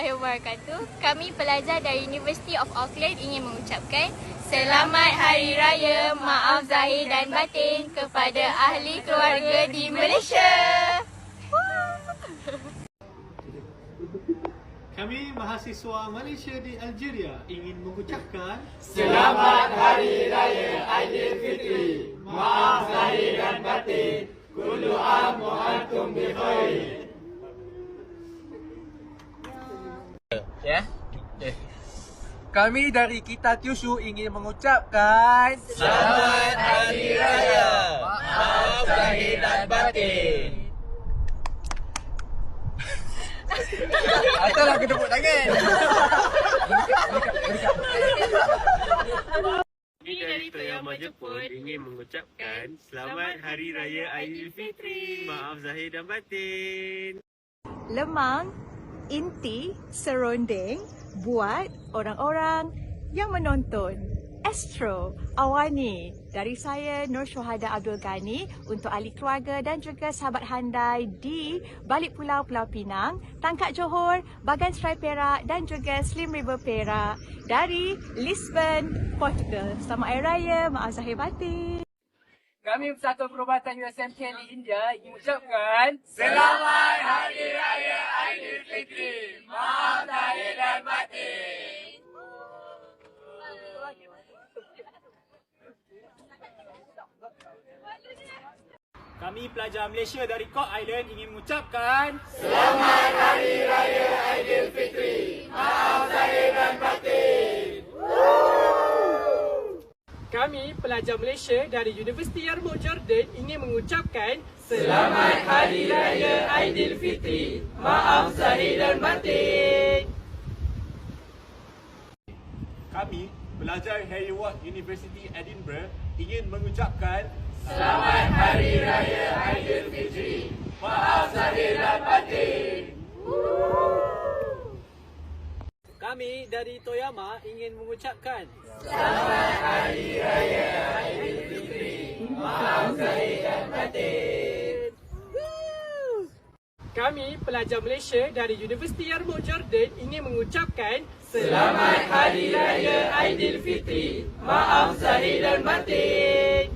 warahmatullahi wabarakatuh. Kami pelajar dari University of Auckland ingin mengucapkan Selamat Hari Raya Maaf Zahir dan Batin kepada ahli keluarga di Malaysia. Kami mahasiswa Malaysia di Algeria ingin mengucapkan Selamat Hari Raya Aidilfitri. Maaf Zahir dan Batin. Kullu am wa antum bi khair. Ya. Kami dari Kita Kyushu ingin mengucapkan Selamat Hari Raya. Maaf Zahir dan Batin. Asallah aku tepuk tangan. Kami dari Toyama Jepun ingin mengucapkan Selamat Hari Raya Aidilfitri. Maaf Zahir dan Batin. Lemang, inti, seronding buat orang-orang yang menonton. Astro Awani dari saya Nur Syuhada Abdul Ghani untuk ahli keluarga dan juga sahabat handai di balik pulau Pulau Pinang, Tangkak Johor, Bagan Serai Perak dan juga Slim River Perak dari Lisbon, Portugal. Selamat Hari Raya, maaf zahir batin. Kami Persatuan Perubatan USMK di India ingin mengucapkan Selamat Hari Raya Aidilfitri. Maaf Zahir dan Batin. kami pelajar Malaysia dari Cook Island ingin mengucapkan Selamat Hari Raya Aidilfitri. Maaf Zahir dan Batin. Kami pelajar Malaysia dari Universiti Yarmouk Jordan ingin mengucapkan Selamat Hari Raya Aidilfitri. Maaf Zahir dan Batin. kami pelajar Harry Ward University Edinburgh ingin mengucapkan Selamat Hari Raya Aidilfitri. Maaf Zahir dan Batin. Kami dari Toyama ingin mengucapkan Selamat Hari Raya Aidilfitri. Maaf Zahir dan Batin. Kami pelajar Malaysia dari Universiti Yarmouk Jordan ingin mengucapkan Selamat Hari Raya Aidilfitri. Maaf Zahir dan Batin.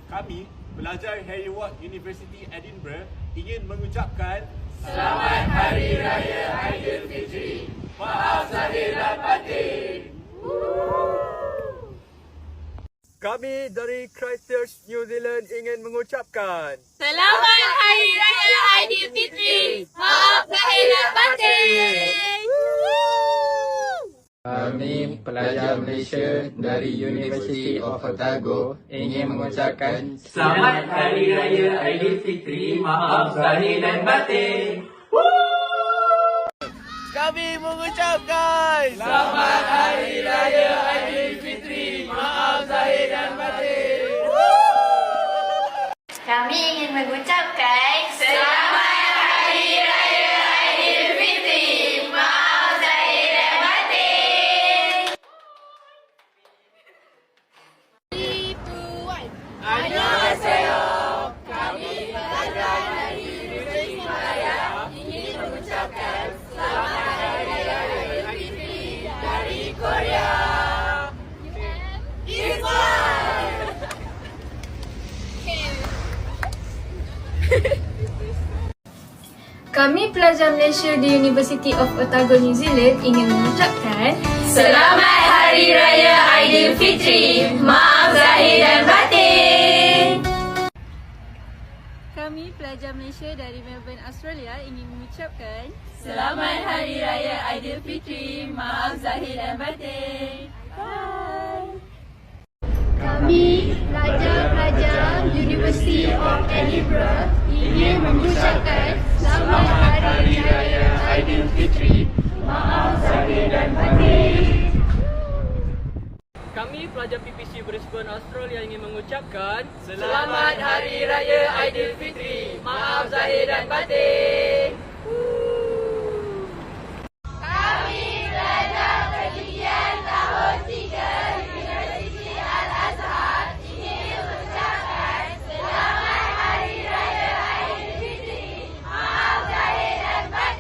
kami pelajar Harry Ward University Edinburgh ingin mengucapkan Selamat Hari Raya Aidilfitri. Maaf Zahir dan Batin. Kami dari Christchurch, New Zealand ingin mengucapkan Selamat Hari Raya Aidilfitri. Maaf zahir dan batin. Kami pelajar Malaysia dari University of Otago ingin mengucapkan Selamat Hari Raya Aidilfitri. Maaf Zahir dan Batin. Kami mengucapkan Selamat Hari Raya Aidilfitri. Maaf Zahir dan Batin. Kami ingin mengucapkan Selamat Hari Raya Aidilfitri. Maaf zahir dan batin. 3, 2, 1. Annyeonghaseyo. Kami pelajar dari Universiti Malaya ingin mengucapkan Selamat Hari Raya Aidilfitri dari Korea. Islam. Kami pelajar Malaysia di University of Otago, New Zealand ingin mengucapkan Selamat Hari Raya Aidilfitri. Maaf zahir dan batin. Kami pelajar Malaysia dari Melbourne, Australia ingin mengucapkan Selamat Hari Raya Aidilfitri. Maaf zahir dan batin. Bye. Kami pelajar-pelajar University of Edinburgh ingin mengucapkan Selamat Hari Raya Aidilfitri. Maaf zahir dan batin. Kami pelajar PPC Brisbane, Australia ingin mengucapkan Selamat Hari Raya Aidilfitri. Maaf zahir dan batin. Kami pelajar pendidikan tahun 3 Universiti Al-Azhar ingin mengucapkan Selamat Hari Raya Aidilfitri. Maaf zahir dan batin.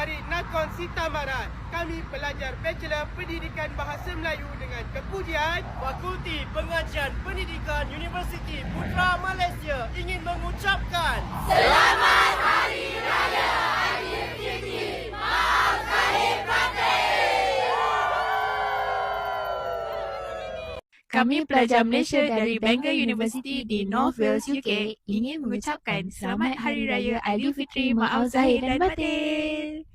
dari Nakhon Sitamarat. Kami pelajar Bachelor Pendidikan Bahasa Melayu dengan kepujian Fakulti Pengajian Pendidikan Universiti Putra Malaysia ingin mengucapkan Selamat Hari Raya Aidilfitri. Maaf Zahid Batin. Kami pelajar Malaysia dari Bangor University di North Wales, UK ingin mengucapkan Selamat Hari Raya Aidilfitri. Maaf Zahid dan Batin.